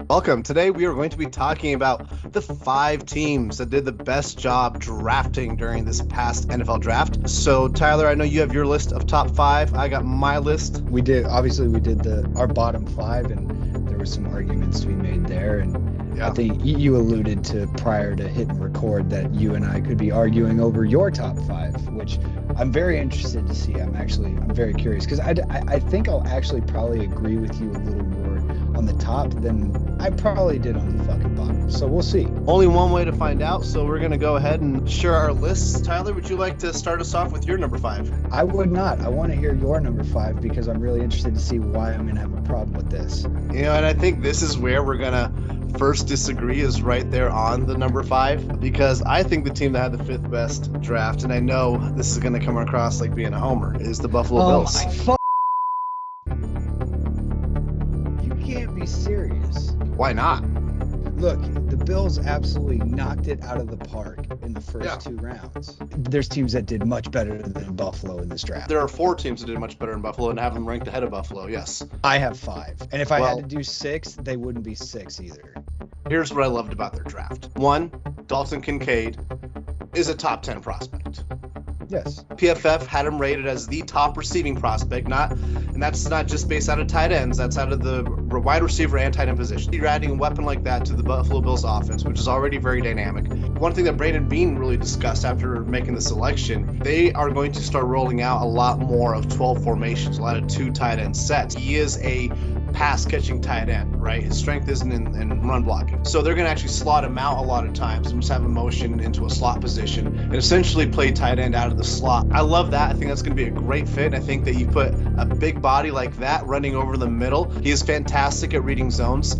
Welcome. Today we are going to be talking about the 5 teams that did the best job drafting during this past NFL draft. So Tyler, I know you have your list of top 5. I got my list. We did our bottom 5, and there were some arguments to be made there. And yeah. I think you alluded to prior to hitting record that you and I could be arguing over your top 5, which I'm very interested to see. I'm very curious because I think I'll actually probably agree with you a little more on the top than I probably did on the fucking bottom. So we'll see. Only one way to find out. So we're going to go ahead and share our lists. Tyler, would you like to start us off with your number 5? I would not. I want to hear your number 5 because I'm really interested to see why I'm going to have a problem with this. You know, and I think this is where we're going to first disagree, is right there on the number 5, because I think the team that had the 5th best draft, and I know this is going to come across like being a homer, is the Buffalo Bills. You can't be serious. Why not? Look, the Bills absolutely knocked it out of the park in the first 2 rounds. There's teams that did much better than Buffalo in this draft. There are 4 teams that did much better than Buffalo and have them ranked ahead of Buffalo, yes. I have 5. And if I had to do 6, they wouldn't be 6 either. Here's what I loved about their draft. 1, Dalton Kincaid is a top 10 prospect. Yes. PFF had him rated as the top receiving prospect, and that's not just based out of tight ends, that's out of the wide receiver and tight end position. You're adding a weapon like that to the Buffalo Bills offense, which is already very dynamic. One thing that Brandon Beane really discussed after making the selection, they are going to start rolling out a lot more of 12 formations, a lot of 2 tight end sets. He is a pass catching tight end, right? His strength isn't in run blocking. So they're going to actually slot him out a lot of times and just have him motion into a slot position and essentially play tight end out of the slot. I love that. I think that's going to be a great fit. I think that you put a big body like that running over the middle. He is fantastic at reading zones.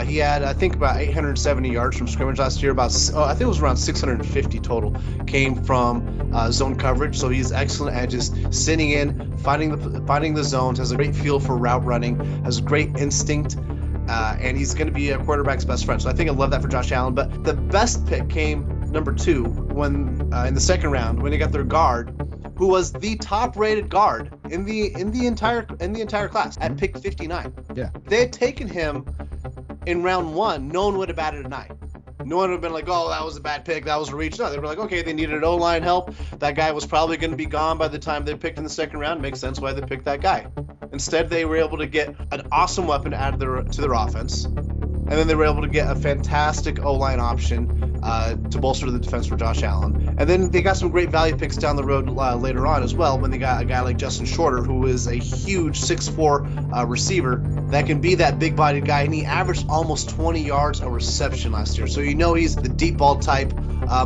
He had, I think, about 870 yards from scrimmage last year. I think it was around 650 total came from zone coverage. So he's excellent at just sitting in, finding the zones, has a great feel for route running, has great instinct, and he's going to be a quarterback's best friend. So I think I love that for Josh Allen. But the best pick came number 2 when in the second round when they got their guard, who was the top-rated guard in the entire class at pick 59. Yeah, they had taken him in round 1. No one would have batted an eye. No one would have been like, oh, that was a bad pick, that was a reach. No, they were like, okay, they needed O-line help. That guy was probably going to be gone by the time they picked in the second round. Makes sense why they picked that guy. Instead, they were able to get an awesome weapon added to their offense. And then they were able to get a fantastic O-line option to bolster the defense for Josh Allen. And then they got some great value picks down the road later on as well when they got a guy like Justin Shorter, who is a huge 6'4" receiver that can be that big-bodied guy. And he averaged almost 20 yards a reception last year. So you know he's the deep ball type,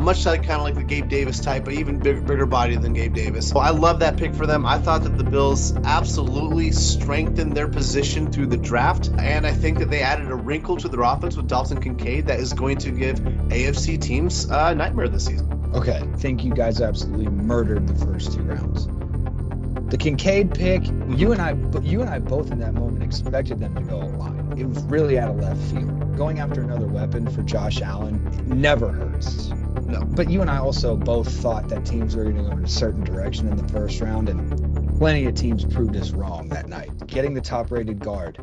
much like kind of like the Gabe Davis type, but even bigger body than Gabe Davis. So I love that pick for them. I thought that the Bills absolutely strengthened their position through the draft, and I think that they added a wrinkle to their offense with Dalton Kincaid that is going to give AFC teams a nightmare this season. Okay, I think you guys absolutely murdered the first 2 rounds. The Kincaid pick, you and I both in that moment expected them to go a line. It was really out of left field. Going after another weapon for Josh Allen, it never hurts. No. But you and I also both thought that teams were going to go in a certain direction in the first round, and plenty of teams proved us wrong that night. Getting the top-rated guard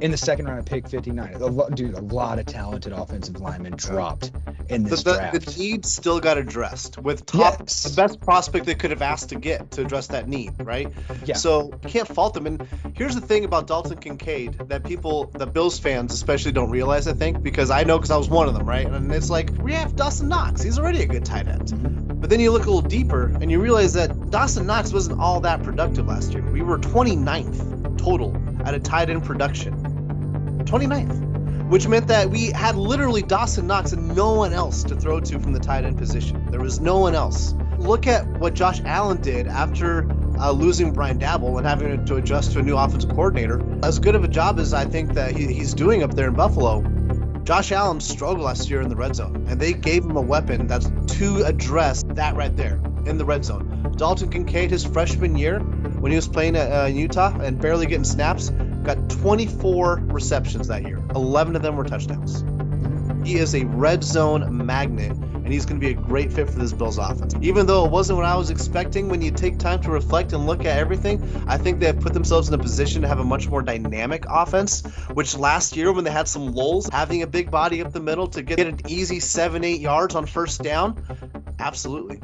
in the second round of pick 59. A lot of talented offensive linemen dropped in this draft. The need still got addressed with the best prospect they could have asked to get to address that need, right? Yeah. So you can't fault them. And here's the thing about Dalton Kincaid that the Bills fans especially don't realize, I think, because I know because I was one of them, right? And it's like, we have Dawson Knox. He's already a good tight end. Mm-hmm. But then you look a little deeper and you realize that Dawson Knox wasn't all that productive last year. We were 29th total at a tight end production. 29th, which meant that we had literally Dawson Knox and no one else to throw to from the tight end position. There was no one else. Look at what Josh Allen did after losing Brian Dabble and having to adjust to a new offensive coordinator. As good of a job as I think that he's doing up there in Buffalo, Josh Allen struggled last year in the red zone, and they gave him a weapon that's to address that right there in the red zone. Dalton Kincaid, his freshman year, when he was playing at Utah and barely getting snaps, got 24 receptions that year. 11 of them were touchdowns. He is a red zone magnet and he's going to be a great fit for this Bills offense. Even though it wasn't what I was expecting, when you take time to reflect and look at everything, I think they've put themselves in a position to have a much more dynamic offense, which last year when they had some lulls, having a big body up the middle to get an easy 7-8 yards on first down, absolutely.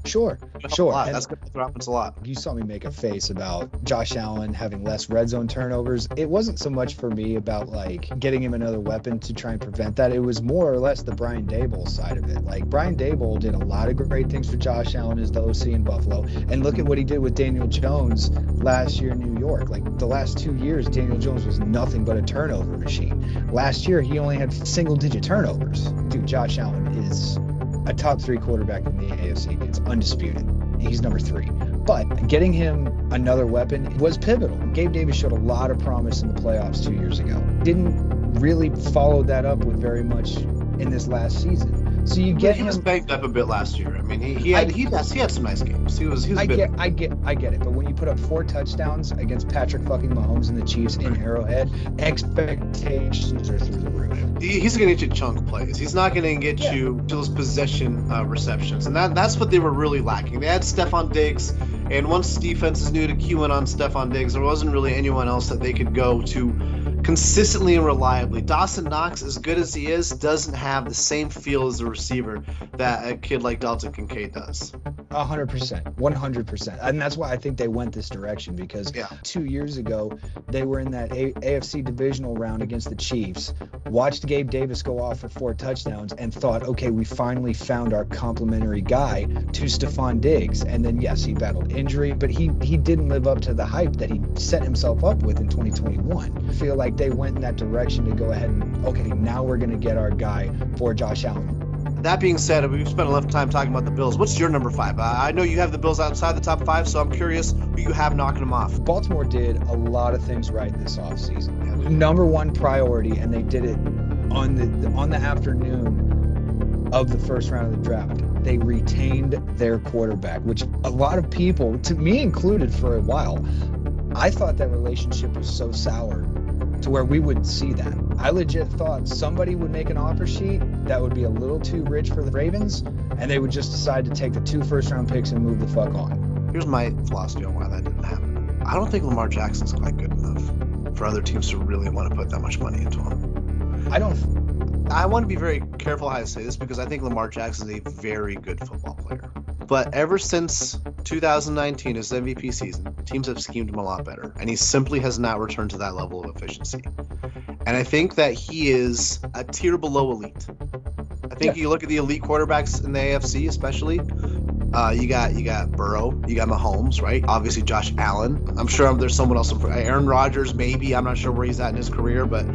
Sure. That's going to help offense a lot. You saw me make a face about Josh Allen having less red zone turnovers. It wasn't so much for me about like getting him another weapon to try and prevent that. It was more or less the Brian Daboll side of it. Like Brian Daboll did a lot of great things for Josh Allen as the OC in Buffalo. And look at what he did with Daniel Jones last year in New York. Like the last 2 years, Daniel Jones was nothing but a turnover machine. Last year, he only had single-digit turnovers. Dude, Josh Allen is a top 3 quarterback in the AFC. It's undisputed. He's number 3. But getting him another weapon was pivotal. Gabe Davis showed a lot of promise in the playoffs 2 years ago. Didn't really follow that up with very much in this last season. So you get him. He was banged up a bit last year. I mean, he had some nice games. He was I get it. But when you put up 4 touchdowns against Patrick fucking Mahomes and the Chiefs in Arrowhead, expectations are through the roof. He's going to get you chunk plays. He's not going to get you those possession receptions, and that's what they were really lacking. They had Stephon Diggs, and once defenses knew to cue in on Stephon Diggs, there wasn't really anyone else that they could go to consistently and reliably. Dawson Knox, as good as he is, doesn't have the same feel as a receiver that a kid like Dalton Kincaid does. 100%. And that's why I think they went this direction, because 2 years ago, they were in that AFC divisional round against the Chiefs, watched Gabe Davis go off for 4 touchdowns, and thought, okay, we finally found our complimentary guy to Stephon Diggs. And then, yes, he battled injury, but he didn't live up to the hype that he set himself up with in 2021. I feel like they went in that direction to go ahead and, okay, now we're going to get our guy for Josh Allen. That being said, we've spent enough time talking about the Bills. What's your number 5? I know you have the Bills outside the top 5, so I'm curious who you have knocking them off. Baltimore did a lot of things right this offseason. Number 1 priority, and they did it on the afternoon of the first round of the draft. They retained their quarterback, which a lot of people, to me included for a while, I thought that relationship was so sour to where we wouldn't see that. I legit thought somebody would make an offer sheet that would be a little too rich for the Ravens, and they would just decide to take the 2 first-round picks and move the fuck on. Here's my philosophy on why that didn't happen. I don't think Lamar Jackson's quite good enough for other teams to really want to put that much money into him. I want to be very careful how I say this, because I think Lamar Jackson is a very good football player. But ever since 2019, his MVP season, teams have schemed him a lot better, and he simply has not returned to that level of efficiency. And I think that he is a tier below elite. I think you look at the elite quarterbacks in the AFC, especially. You got Burrow, you got Mahomes, right? Obviously Josh Allen. I'm sure there's someone else. Aaron Rodgers, maybe. I'm not sure where he's at in his career, but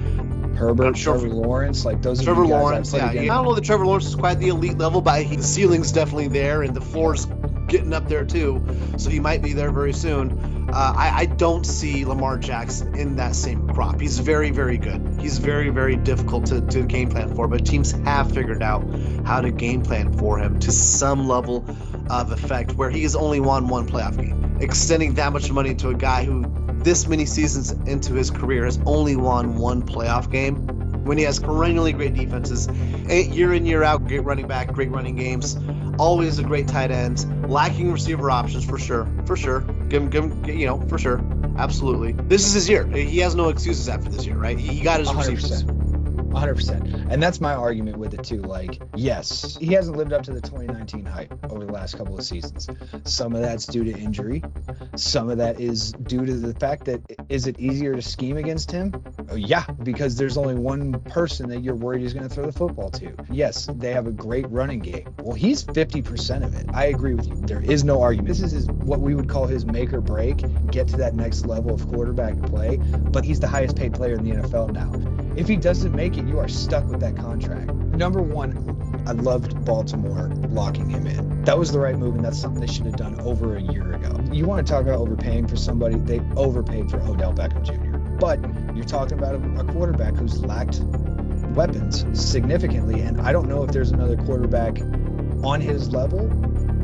Herbert, Trevor Lawrence, like those are Trevor the guys Lawrence, I don't know that Trevor Lawrence is quite the elite level, but the ceiling's definitely there, and the floor's getting up there too, so he might be there very soon. I don't see Lamar Jackson in that same crop. He's very, very good. He's very, very difficult to game plan for, but teams have figured out how to game plan for him to some level of effect where he has only won 1 playoff game. Extending that much money to a guy who this many seasons into his career has only won 1 playoff game, when he has perennially great defenses, year in, year out, great running back, great running games, always a great tight end, lacking receiver options for sure. Give him, for sure. Absolutely. This is his year. He has no excuses after this year, right? He got his 100%. receivers. 100%. And that's my argument with it too. Like, yes, he hasn't lived up to the 2019 hype over the last couple of seasons. Some of that's due to injury. Some of that is due to the fact that, is it easier to scheme against him? Oh, yeah, because there's only one person that you're worried is going to throw the football to. Yes, they have a great running game. Well, he's 50% of it. I agree with you. There is no argument. This is what we would call his make or break, get to that next level of quarterback play. But he's the highest paid player in the NFL now. If he doesn't make it, you are stuck with that contract. Number 1, I loved Baltimore locking him in. That was the right move, and that's something they should have done over a year ago. You want to talk about overpaying for somebody? They overpaid for Odell Beckham Jr. But you're talking about a quarterback who's lacked weapons significantly, and I don't know if there's another quarterback on his level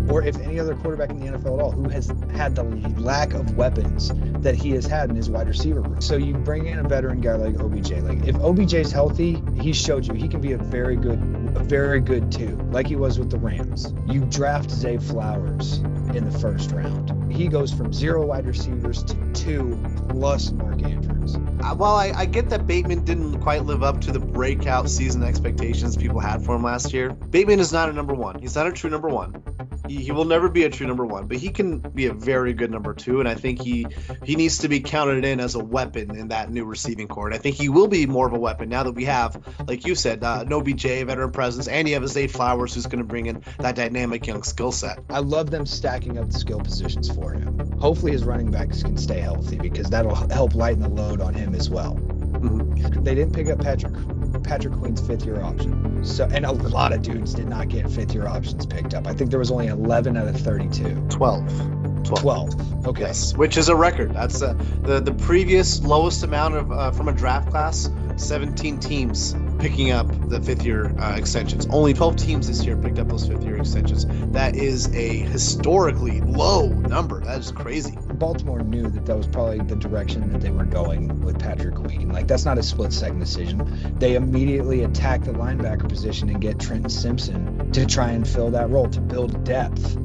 or if any other quarterback in the NFL at all, who has had the lack of weapons that he has had in his wide receiver room. So you bring in a veteran guy like OBJ. Like if OBJ's healthy, he showed you he can be a very good two, like he was with the Rams. You draft Zay Flowers in the first round. He goes from 0 wide receivers to 2 plus Mark Andrews. While I get that Bateman didn't quite live up to the breakout season expectations people had for him last year, Bateman is not a number 1. He's not a true number 1. He will never be a true number 1, but he can be a very good number 2, and I think he needs to be counted in as a weapon in that new receiving corps. And I think he will be more of a weapon now that we have, like you said, an OBJ, veteran presence, and you have a Zay Flowers who's going to bring in that dynamic young skill set. I love them stacking up the skill positions for him. Hopefully his running backs can stay healthy because that'll help lighten the load on him as well. Mm-hmm. They didn't pick up Patrick Queen's 5th-year option. So, and a lot of dudes did not get 5th-year options picked up. I think there was only 11 out of 32. 12. Okay. Yes, which is a record. That's the previous lowest amount of from a draft class. 17 teams picking up the 5th-year extensions. Only 12 teams this year picked up those 5th-year extensions. That is a historically low number. That is crazy. Baltimore knew that was probably the direction that they were going with Patrick Queen. Like, that's not a split-second decision. They immediately attack the linebacker position and get Trenton Simpson to try and fill that role, to build depth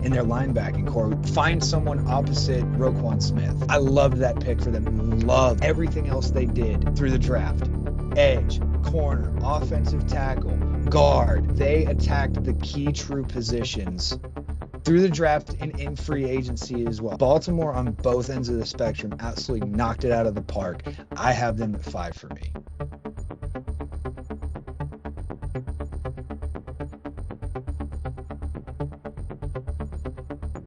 in their linebacking core. Find someone opposite Roquan Smith. I loved that pick for them. Loved everything else they did through the draft. Edge, corner, offensive tackle, guard. They attacked the key true positions through the draft and in free agency as well. Baltimore on both ends of the spectrum absolutely knocked it out of the park. I have them at 5 for me.